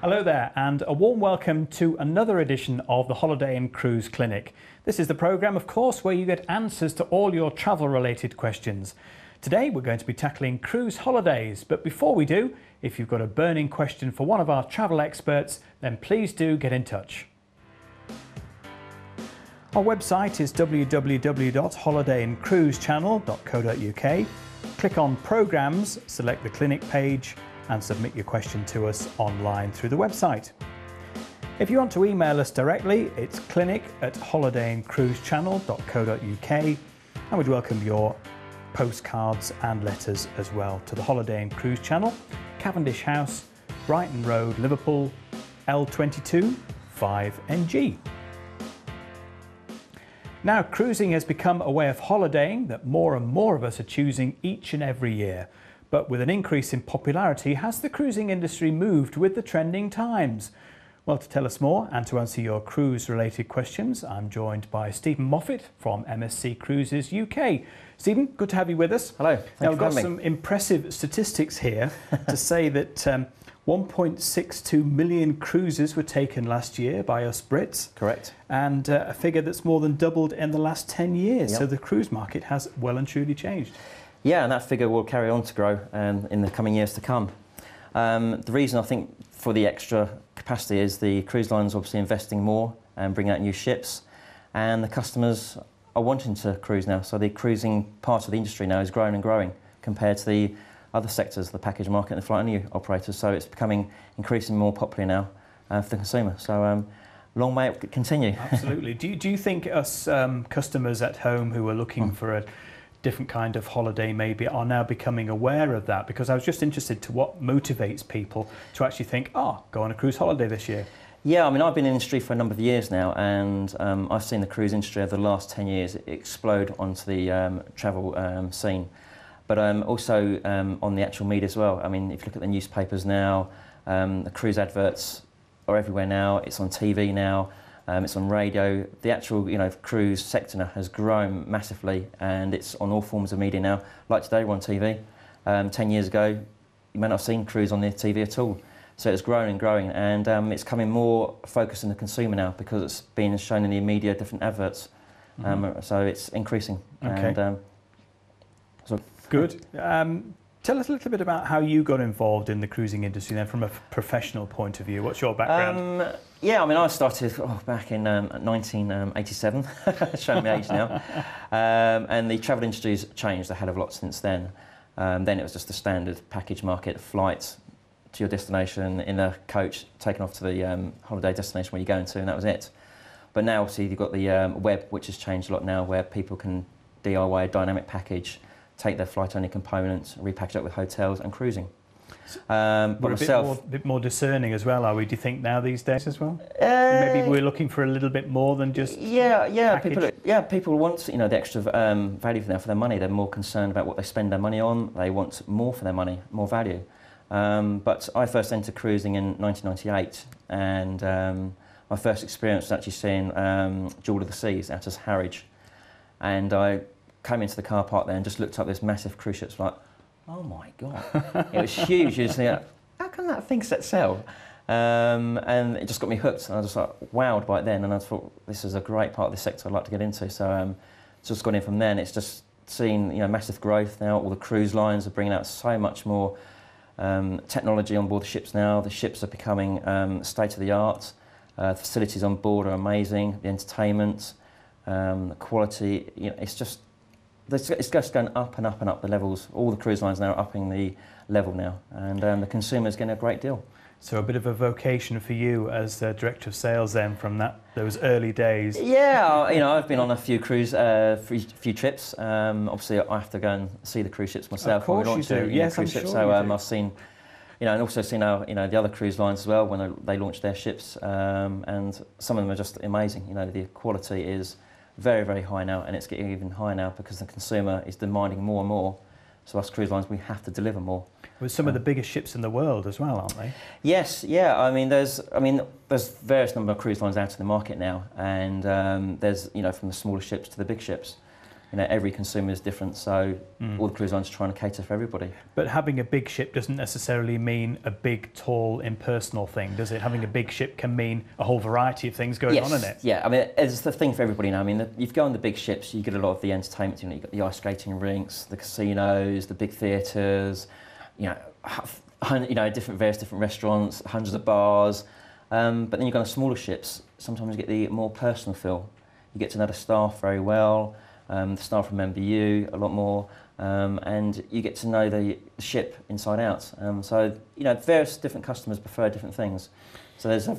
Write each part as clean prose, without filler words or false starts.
Hello there, and a warm welcome to another edition of the Holiday and Cruise Clinic. This is the programme, of course, where you get answers to all your travel-related questions. Today we're going to be tackling cruise holidays, but before we do, if you've got a burning question for one of our travel experts, then please do get in touch. Our website is www.holidayandcruisechannel.co.uk. Click on Programmes, select the clinic page and submit your question to us online through the website. If you want to email us directly, it's clinic@holidayandcruisechannel.co.uk, and we'd welcome your postcards and letters as well to the Holiday and Cruise Channel, Cavendish House, Brighton Road, Liverpool, L22 5NG. Now, cruising has become a way of holidaying that more and more of us are choosing each and every year. But with an increase in popularity, has the cruising industry moved with the trending times? Well, to tell us more and to answer your cruise-related questions, I'm joined by Stephen Moffat from MSC Cruises UK. Stephen, good to have you with us. Hello. Now, we've got some impressive statistics here to say that 1.62 million cruises were taken last year by us Brits. Correct. And a figure that's more than doubled in the last 10 years. Yep. So the cruise market has well and truly changed. Yeah, and that figure will carry on to grow in the coming years to come. The reason I think for the extra capacity is the cruise lines obviously investing more and bringing out new ships, and the customers are wanting to cruise now. So the cruising part of the industry now is growing and growing compared to the other sectors, the package market and the flight only operators. So it's becoming increasingly more popular now for the consumer. So long may it continue. Absolutely. Do you think us customers at home who are looking for a different kind of holiday maybe are now becoming aware of that? Because I was just interested to what motivates people to actually think, go on a cruise holiday this year. Yeah, I mean, I've been in the industry for a number of years now, and I've seen the cruise industry over the last 10 years explode onto the travel scene. But also on the actual media as well. I mean, if you look at the newspapers now, the cruise adverts are everywhere now. It's on TV now. It's on radio. The actual, cruise sector now has grown massively, and it's on all forms of media now. Like today, we're on TV. 10 years ago, you may not have seen cruise on the TV at all. So it's growing and growing, and it's coming more focused on the consumer now because it's being shown in the media, different adverts. So it's increasing. Okay. And, Good. Tell us a little bit about how you got involved in the cruising industry then from a professional point of view. What's your background? Yeah, I mean, I started back in 1987, showing my age now. And the travel industry's changed a hell of a lot since then. Then it was just the standard package market, flights to your destination in a coach, taken off to the holiday destination where you're going to, and that was it. But now, obviously, you've got the web, which has changed a lot now, where people can DIY a dynamic package, take their flight-only components, repackage it with hotels and cruising. We're a bit more discerning as well, are we? Do you think now these days as well? Maybe we're looking for a little bit more than just people want the extra value for their money. They're more concerned about what they spend their money on. They want more for their money, more value. But I first entered cruising in 1998, and my first experience was actually seeing Jewel of the Seas out as Harwich, and I came into the car park there and just looked up this massive cruise ship. Like, oh my God, it was huge. You just think, how can that thing set sail? And it just got me hooked, and I was just like wowed by it then. And I thought, this is a great part of the sector I'd like to get into. So just got in from then. It's just seen massive growth now. All the cruise lines are bringing out so much more technology on board the ships now. The ships are becoming state of the art. The facilities on board are amazing. The entertainment, the quality, it's just going up and up and up the levels. All the cruise lines now are upping the level now, and the consumer's getting a great deal. So a bit of a vocation for you as the Director of Sales then from those early days. Yeah, I've been on a few few trips. Obviously, I have to go and see the cruise ships myself. Of course you do. Yes, I'm sure. So I've seen, and also seen how the other cruise lines as well when they launch their ships, and some of them are just amazing. The quality is very, very high now, and it's getting even higher now because the consumer is demanding more and more. So us cruise lines, we have to deliver more. With some of the biggest ships in the world as well, aren't they? Yes, yeah. There's various number of cruise lines out in the market now, and there's from the smaller ships to the big ships. You know, every consumer is different, so all the cruise lines are trying to cater for everybody. But having a big ship doesn't necessarily mean a big, tall, impersonal thing, does it? Having a big ship can mean a whole variety of things going on in it. Yeah, I mean, it's the thing for everybody now. I mean, if you go on the big ships, you get a lot of the entertainment. You know, you've got the ice skating rinks, the casinos, the big theatres, various different restaurants, hundreds of bars. But then you go on smaller ships, sometimes you get the more personal feel. You get to know the staff very well. The staff remember you a lot more, and you get to know the ship inside out. So, you know, various different customers prefer different things. So there's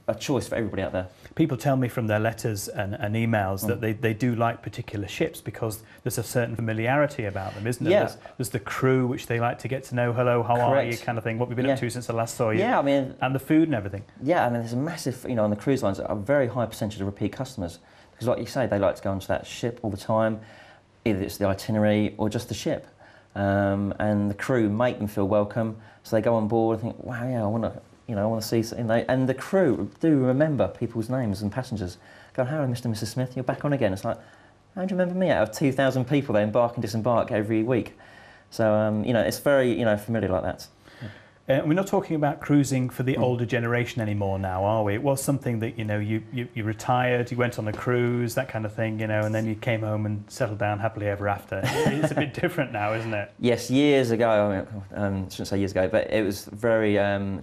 a choice for everybody out there. People tell me from their letters and emails that they do like particular ships because there's a certain familiarity about them, isn't there? Yeah. There's the crew, which they like to get to know, hello, how are you, kind of thing, what we've been up to since I last saw you. Yeah, I mean... And the food and everything. Yeah, I mean, there's a massive, you know, on the cruise lines, a very high percentage of repeat customers. Because like you say, they like to go onto that ship all the time. Either it's the itinerary or just the ship. And the crew make them feel welcome. So they go on board and think, wow, yeah, I want to see something. And the crew do remember people's names and passengers. Go, hello, Mr. and Mrs. Smith, you're back on again. It's like, how do you remember me? Out of 2,000 people, they embark and disembark every week. So, you know, it's very, you know, familiar like that. We're not talking about cruising for the older generation anymore now, are we? It was something that, you know, you retired, you went on a cruise, that kind of thing, you know, and then you came home and settled down happily ever after. It's a bit different now, isn't it? Yes, years ago, I shouldn't say years ago, but it was very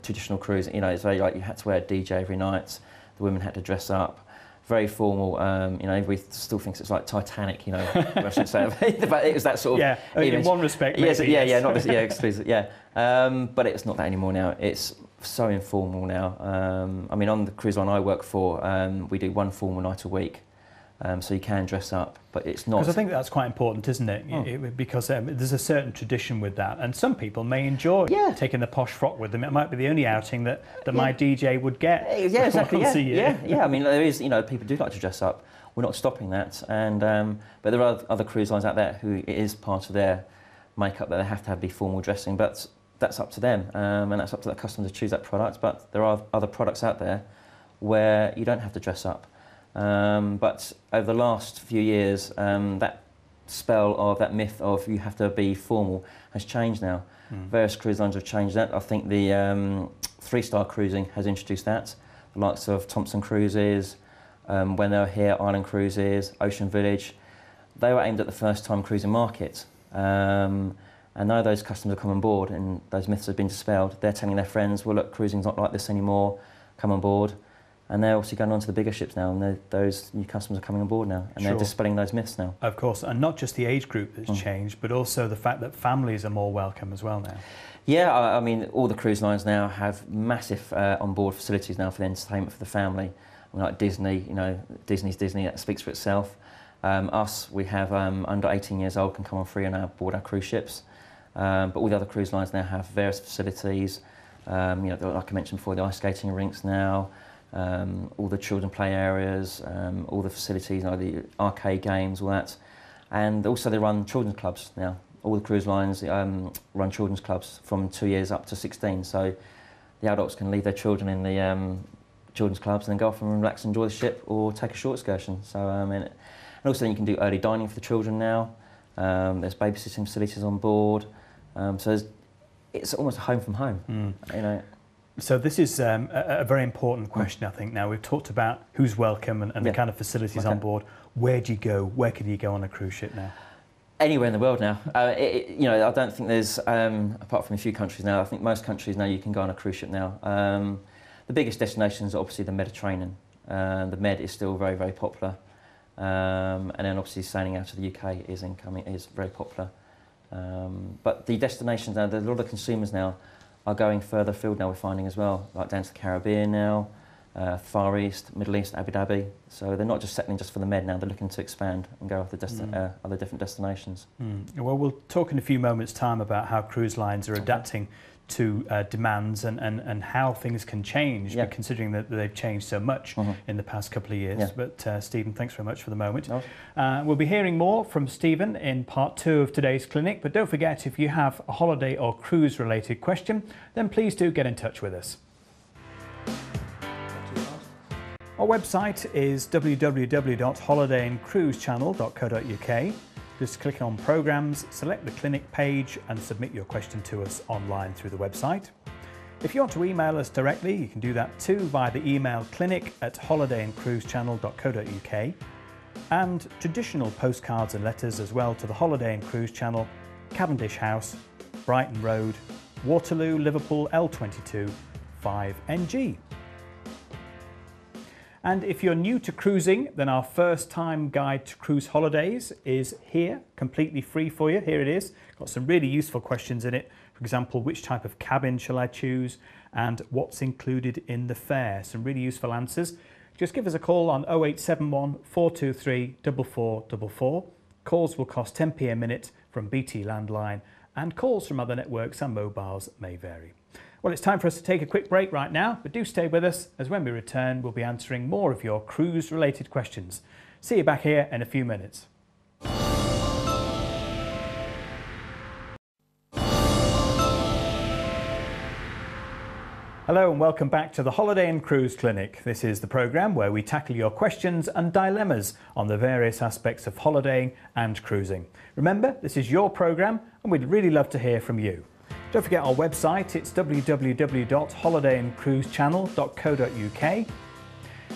traditional cruising. You know, it's very like you had to wear a DJ every night, the women had to dress up. Very formal, you know, everybody still thinks it's like Titanic, you know, I shouldn't say it, but it was that sort of image. In one respect, yes, maybe, yes. not this, exclusive, but it's not that anymore now. It's so informal now. I mean, on the cruise line I work for, we do one formal night a week, so you can dress up, but it's not... Because I think that's quite important, isn't it? Because there's a certain tradition with that, and some people may enjoy taking the posh frock with them. It might be the only outing that my DJ would get. Yeah, exactly. Once a year. I mean, there is, you know, people do like to dress up. We're not stopping that, and but there are other cruise lines out there who it is part of their makeup that they have to be formal dressing, but that's up to them, and that's up to the customer to choose that product. But there are other products out there where you don't have to dress up. But over the last few years, that spell of that myth of you have to be formal has changed now. Various cruise lines have changed that. I think the three-star cruising has introduced that. The likes of Thompson Cruises, when they were here, Island Cruises, Ocean Village, they were aimed at the first-time cruising market. And now those customers have come on board and those myths have been dispelled. They're telling their friends, well, look, cruising's not like this anymore, come on board. And they're obviously going on to the bigger ships now, and those new customers are coming on board now, and they're dispelling those myths now. Of course, and not just the age group that's changed, but also the fact that families are more welcome as well now. Yeah, I mean, all the cruise lines now have massive on-board facilities now for the entertainment for the family. I mean, like Disney, you know, Disney's Disney, that speaks for itself. We have under 18 years old can come on free on our board our cruise ships. But all the other cruise lines now have various facilities. You know, like I mentioned before, the ice skating rinks now. All the children play areas, all the facilities, you know, the arcade games, all that. And also they run children's clubs now. All the cruise lines run children's clubs from 2 years up to 16. So the adults can leave their children in the children's clubs and then go off and relax and enjoy the ship or take a short excursion. So, and also you can do early dining for the children now. There's babysitting facilities on board. So it's almost a home from home, you know. So this is a very important question, I think. Now, we've talked about who's welcome and the kind of facilities on board. Where do you go? Where can you go on a cruise ship now? Anywhere in the world now. You know, I don't think there's, apart from a few countries now, I think most countries now you can go on a cruise ship now. The biggest destinations are obviously the Mediterranean. The Med is still very, very popular. And then obviously sailing out of the UK is very popular. But the destinations now, there's a lot of consumers now are going further afield now, we're finding as well, like down to the Caribbean now, Far East, Middle East, Abu Dhabi. So they're not just settling just for the Med now, they're looking to expand and go off the other different destinations. Well, we'll talk in a few moments' time about how cruise lines are adapting to demands and how things can change, considering that they've changed so much in the past couple of years. But Stephen, thanks very much for the moment. We'll be hearing more from Stephen in part 2 of today's clinic, but don't forget, if you have a holiday or cruise related question, then please do get in touch with us. Our website is www.holidayandcruisechannel.co.uk. Just click on Programmes, select the clinic page and submit your question to us online through the website. If you want to email us directly, you can do that too via the email clinic@holidayandcruisechannel.co.uk, and traditional postcards and letters as well to the Holiday and Cruise Channel, Cavendish House, Brighton Road, Waterloo, Liverpool, L22 5NG. And if you're new to cruising, then our first time guide to cruise holidays is here, completely free for you. Here it is. Got some really useful questions in it. For example, which type of cabin shall I choose and what's included in the fare? Some really useful answers. Just give us a call on 0871 423 4444. Calls will cost 10p a minute from BT Landline, and calls from other networks and mobiles may vary. Well, it's time for us to take a quick break right now, but do stay with us, as when we return we'll be answering more of your cruise related questions. See you back here in a few minutes. Hello and welcome back to the Holiday and Cruise Clinic. This is the programme where we tackle your questions and dilemmas on the various aspects of holidaying and cruising. Remember, this is your programme and we'd really love to hear from you. Don't forget our website, it's www.holidayandcruisechannel.co.uk.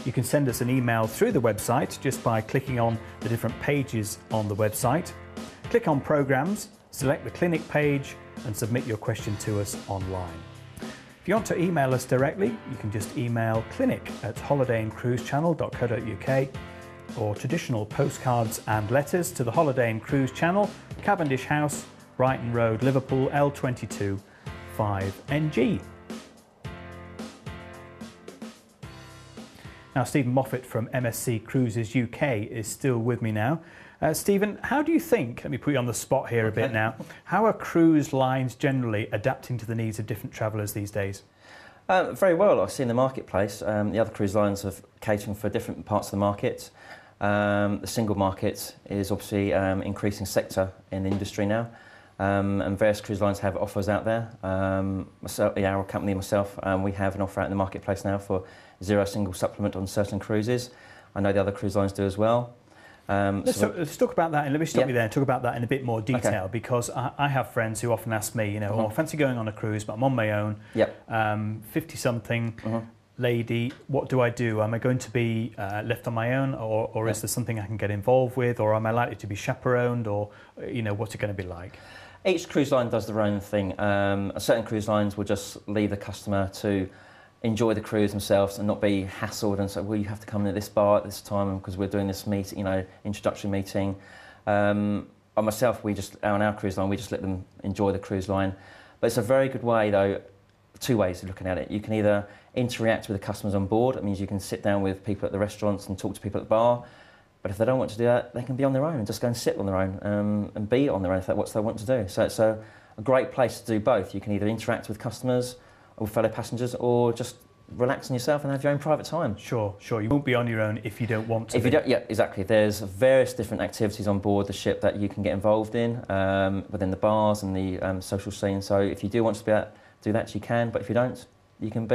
You can send us an email through the website just by clicking on the different pages on the website. Click on Programmes, select the clinic page and submit your question to us online. If you want to email us directly, you can just email clinic@holidayandcruisechannel.co.uk, or traditional postcards and letters to the Holiday and Cruise Channel, Cavendish House, Brighton Road, Liverpool, L22 5NG. Now, Stephen Moffat from MSC Cruises UK is still with me now. Stephen, how do you think, let me put you on the spot here a bit now, how are cruise lines generally adapting to the needs of different travellers these days? Very well. I've seen the marketplace. The other cruise lines are catering for different parts of the market. The single market is obviously increasing sector in the industry now. And various cruise lines have offers out there. Our company and myself, we have an offer out in the marketplace now for zero single supplement on certain cruises. I know the other cruise lines do as well. Let's talk about that, and let me stop you there and talk about that in a bit more detail, because I have friends who often ask me, oh, I fancy going on a cruise, but I'm on my own, 50-something lady, what do I do? Am I going to be left on my own, or is there something I can get involved with, or am I likely to be chaperoned, or what's it going to be like? Each cruise line does their own thing. Certain cruise lines will just leave the customer to enjoy the cruise themselves and not be hassled and say, well, you have to come to this bar at this time because we're doing this introductory meeting. On myself, on our cruise line, we just let them enjoy the cruise line. But it's a very good way, though, two ways of looking at it. You can either interact with the customers on board. It means you can sit down with people at the restaurants and talk to people at the bar. But if they don't want to do that, they can be on their own and just go and sit on their own and be on their own if that's what they want to do. So it's a great place to do both. You can either interact with customers or fellow passengers, or just relax on yourself and have your own private time. Sure. You won't be on your own if you don't want to. If you don't, yeah, exactly. There's various different activities on board the ship that you can get involved in within the bars and the social scene. So if you do want to do that, you can. But if you don't, you can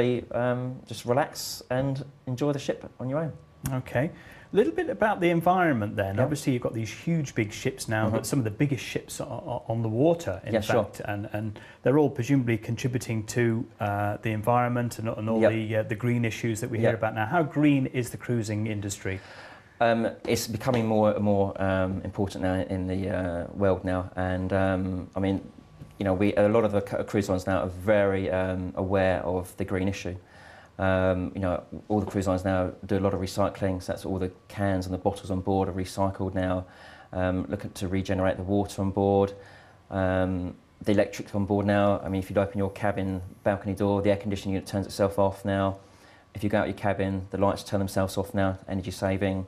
just relax and enjoy the ship on your own. Okay. A little bit about the environment then. Yeah. Obviously you've got these huge big ships now, but some of the biggest ships are on the water, in fact, sure. and they're all presumably contributing to the environment and all the green issues that we hear about now. How green is the cruising industry? It's becoming more and more important now in the world now, and a lot of the cruise lines now are very aware of the green issue. All the cruise lines now do a lot of recycling, so that's all the cans and the bottles on board are recycled now. Looking to regenerate the water on board. The electrics on board now, if you open your cabin balcony door, the air conditioning unit turns itself off now. If you go out your cabin, the lights turn themselves off now, energy saving.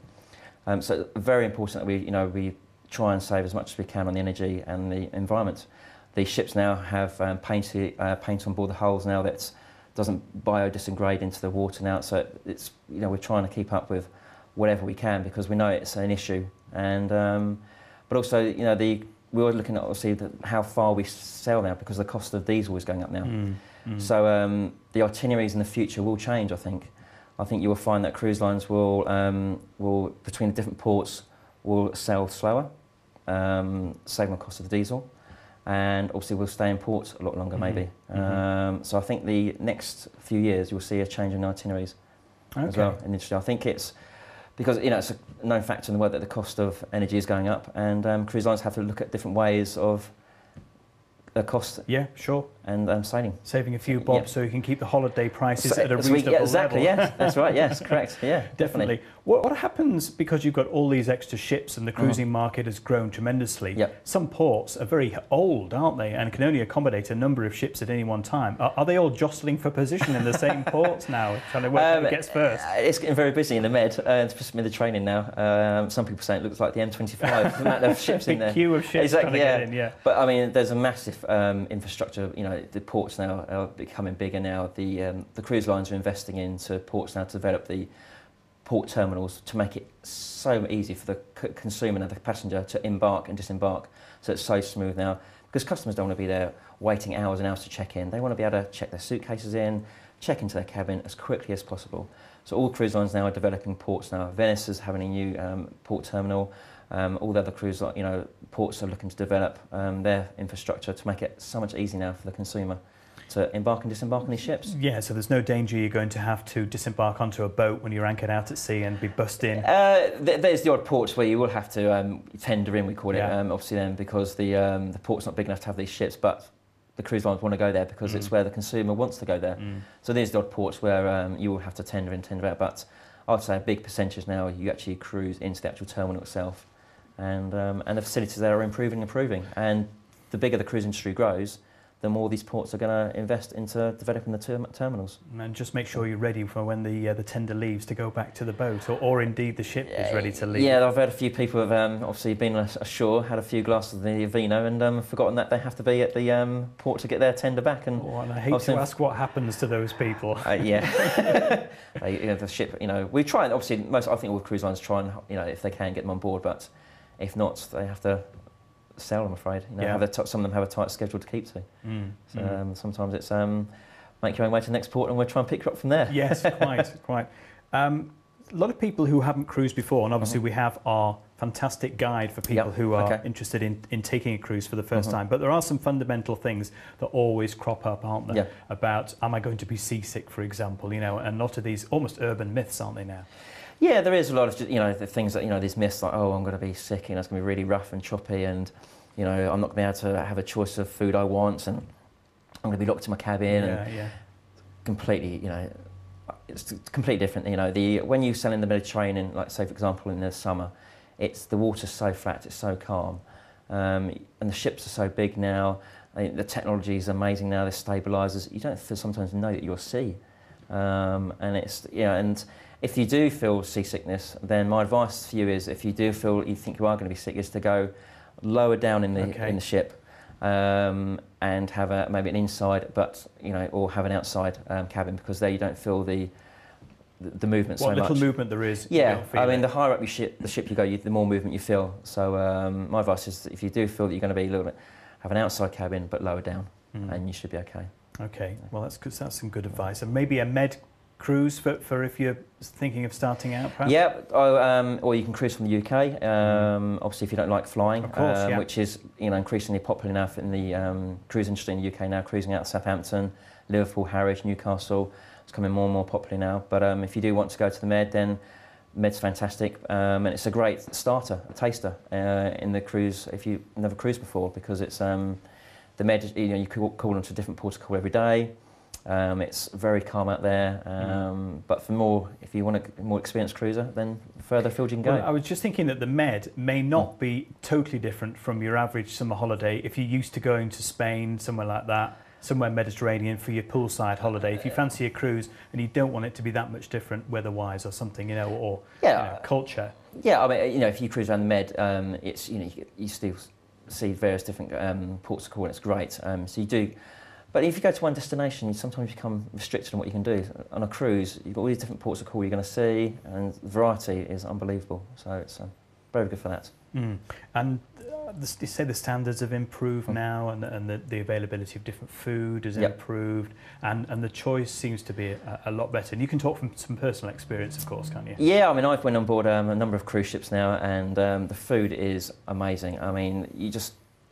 So very important that we try and save as much as we can on the energy and the environment. The ships now have paint on board the hulls now that doesn't biodisingrade into the water now, so it's we're trying to keep up with whatever we can because we know it's an issue, and but also we're looking at obviously how far we sail now because the cost of diesel is going up now. So the itineraries in the future will change. I think I think you will find that cruise lines will between the different ports, will sail slower, saving the cost of the diesel, and obviously we'll stay in port a lot longer maybe. So I think the next few years you'll see a change in itineraries as well in the industry. I think it's because it's a known factor in the world that the cost of energy is going up, and cruise lines have to look at different ways of the cost. Yeah, sure. And sailing. Saving a few bob so you can keep the holiday prices at a reasonable exactly, level. Yes, that's right, yes, correct, yeah. Definitely. What happens because you've got all these extra ships and the cruising market has grown tremendously? Some ports are very old, aren't they, and can only accommodate a number of ships at any one time. Are they all jostling for position in the same ports now, trying to work who gets first? It's getting very busy in the Med, especially with the training now. Some people say it looks like the M25, the amount of ships in there. Big queue of ships trying to get in, But I mean, there's a massive infrastructure. The ports now are becoming bigger now. The cruise lines are investing into ports now to develop the port terminals to make it so easy for the consumer and the passenger to embark and disembark. So it's so smooth now, because customers don't want to be there waiting hours and hours to check in. They want to be able to check their suitcases in, check into their cabin as quickly as possible. So all cruise lines now are developing ports now. Venice is having a new port terminal. All the other cruise ports are looking to develop their infrastructure to make it so much easier now for the consumer to embark and disembark on these ships. Yeah, so there's no danger you're going to have to disembark onto a boat when you're anchored out at sea and be bussed in? There's the odd ports where you will have to tender in, we call it, obviously then, because the port's not big enough to have these ships, but the cruise lines want to go there because it's where the consumer wants to go there. So there's the odd ports where you will have to tender in, tender out, but I'd say a big percentage now you actually cruise into the actual terminal itself. And the facilities there are improving, and the bigger the cruise industry grows, the more these ports are going to invest into developing the terminals. And just make sure you're ready for when the tender leaves to go back to the boat, or indeed the ship is ready to leave. Yeah, I've heard a few people have obviously been ashore, had a few glasses of the vino, and forgotten that they have to be at the port to get their tender back. And I hate to ask what happens to those people. The ship. We try, and obviously I think all the cruise lines try and if they can get them on board, but if not, they have to sell, I'm afraid. Some of them have a tight schedule to keep to. Sometimes it's make your own way to the next port and we'll try and pick you up from there. Yes, quite. A lot of people who haven't cruised before, and obviously we have our fantastic guide for people who are interested in taking a cruise for the first time, but there are some fundamental things that always crop up, aren't there? About, am I going to be seasick, for example, and a lot of these almost urban myths, aren't they now? Yeah, there is a lot of the things that these myths like, oh, I'm going to be sick, it's going to be really rough and choppy, and I'm not going to be able to have a choice of food I want, and I'm going to be locked in my cabin. Completely, it's completely different. When you sail in the Mediterranean, like say for example in the summer, the water's so flat, it's so calm, and the ships are so big now. The technology is amazing now. There's stabilisers. You don't sometimes know that you're at sea, and and if you do feel seasickness, then my advice to you is, if you do feel you think you are going to be sick, is to go lower down in the ship, and have maybe an inside, or have an outside cabin, because there you don't feel the movement so much. What little movement there is. Yeah, I mean, the higher up the ship you go, the more movement you feel. So my advice is, if you do feel that you're going to be a little bit, have an outside cabin but lower down, and you should be okay. Okay, well that's good. That's some good advice, and maybe a med cruise for if you're thinking of starting out, perhaps? Yeah, or you can cruise from the UK, obviously if you don't like flying, of course, which is increasingly popular now in the cruise industry in the UK now, cruising out of Southampton, Liverpool, Harwich, Newcastle. It's becoming more and more popular now. But if you do want to go to the Med, then Med's fantastic, and it's a great starter, a taster in the cruise if you've never cruised before, because it's the Med, you call onto a different port of call every day. It's very calm out there, but if you want a more experienced cruiser, then further afield you can go. Well, I was just thinking that the Med may not be totally different from your average summer holiday. If you're used to going to Spain, somewhere like that, somewhere Mediterranean for your poolside holiday, if you fancy a cruise and you don't want it to be that much different weather-wise or something, or culture. Yeah, I mean, if you cruise around the Med, it's you still see various different ports of call, and it's great. So you do. But if you go to one destination, you sometimes become restricted on what you can do. On a cruise, you've got all these different ports of call you're going to see, and the variety is unbelievable. So it's very good for that. And You say the standards have improved now, and the availability of different food has improved, and the choice seems to be a lot better. And you can talk from some personal experience, of course, can't you? Yeah, I mean, I've went on board a number of cruise ships now, and the food is amazing. I mean,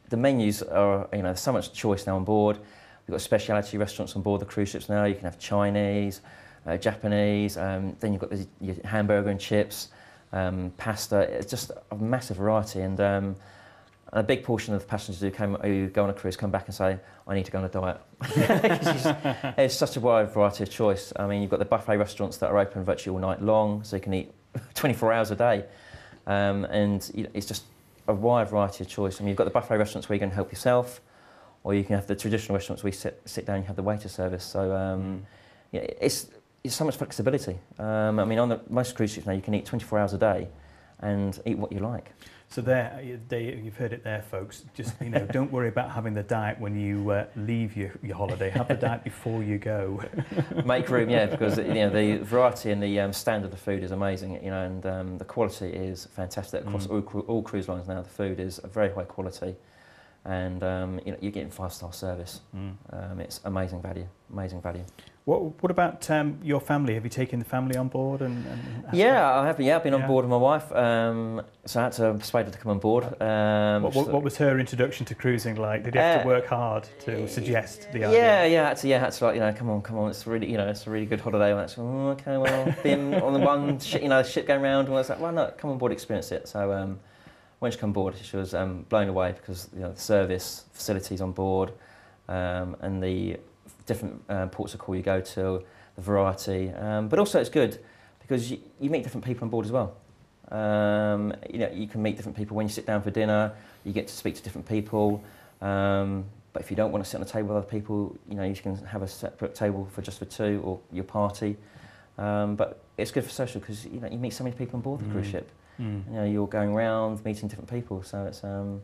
the menus are, there's so much choice now on board. We've got specialty restaurants on board the cruise ships now. You can have Chinese, Japanese, then you've got your hamburger and chips, pasta. It's just a massive variety, and a big portion of the passengers who go on a cruise come back and say, I need to go on a diet. It's such a wide variety of choice. I mean, you've got the buffet restaurants that are open virtually all night long, so you can eat 24 hours a day. And it's just a wide variety of choice. I mean, you've got the buffet restaurants where you can help yourself, or you can have the traditional restaurants where you sit down and you have the waiter service. So it's so much flexibility. I mean, on most cruise ships now, you can eat 24 hours a day and eat what you like. So you've heard it there, folks. Just don't worry about having the diet when you leave your holiday. Have the diet before you go. Make room, yeah, because the variety and the standard of food is amazing. And the quality is fantastic across all cruise lines now. The food is a very high quality, and you're getting 5-star service. It's amazing value, amazing value. What about your family? Have you taken the family on board? Yeah, I have been. Yeah, I've been on board with my wife, so I had to persuade her to come on board. What was her introduction to cruising like? Did you have to work hard to suggest the idea? Yeah, I had to like, come on, it's really, it's a really good holiday. And okay, well, been on the one ship going around, and I was like, well, no, come on board, experience it. So when she came on board, she was blown away because the service facilities on board, and the different ports of call you go to, the variety, but also it's good because you meet different people on board as well. You can meet different people when you sit down for dinner. You get to speak to different people. But if you don't want to sit on a table with other people, you can have a separate table for two or your party. But it's good for social because you meet so many people on board the cruise ship. You're going around meeting different people, so it's.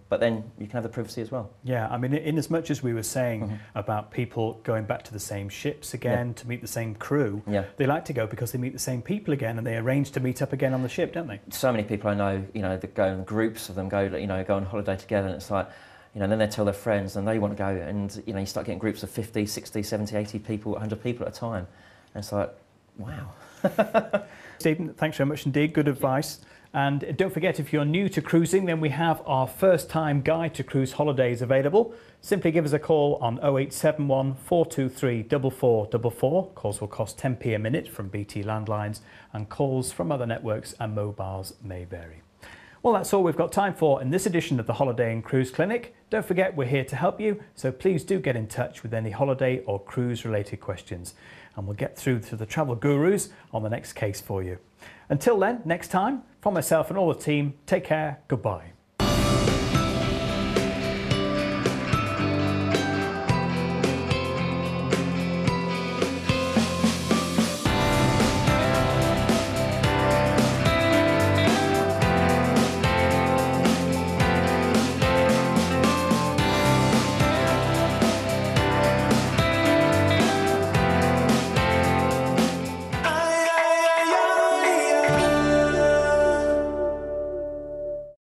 But then you can have the privacy as well. Yeah, I mean, in as much as we were saying about people going back to the same ships again to meet the same crew, they like to go because they meet the same people again, and they arrange to meet up again on the ship, don't they? So many people I know, that go in groups of them, go on holiday together, and it's like, then they tell their friends, and they want to go, and you start getting groups of 50, 60, 70, 80 people, 100 people at a time, and it's like, wow. Stephen, thanks very much indeed. Good advice. And don't forget, if you're new to cruising, then we have our first-time guide to cruise holidays available. Simply give us a call on 0871 423 4444. Calls will cost 10p a minute from BT landlines, and calls from other networks and mobiles may vary. Well, that's all we've got time for in this edition of the Holiday and Cruise Clinic. Don't forget, we're here to help you, so please do get in touch with any holiday or cruise-related questions, and we'll get through to the travel gurus on the next case for you. Until then, next time, from myself and all the team, take care, goodbye.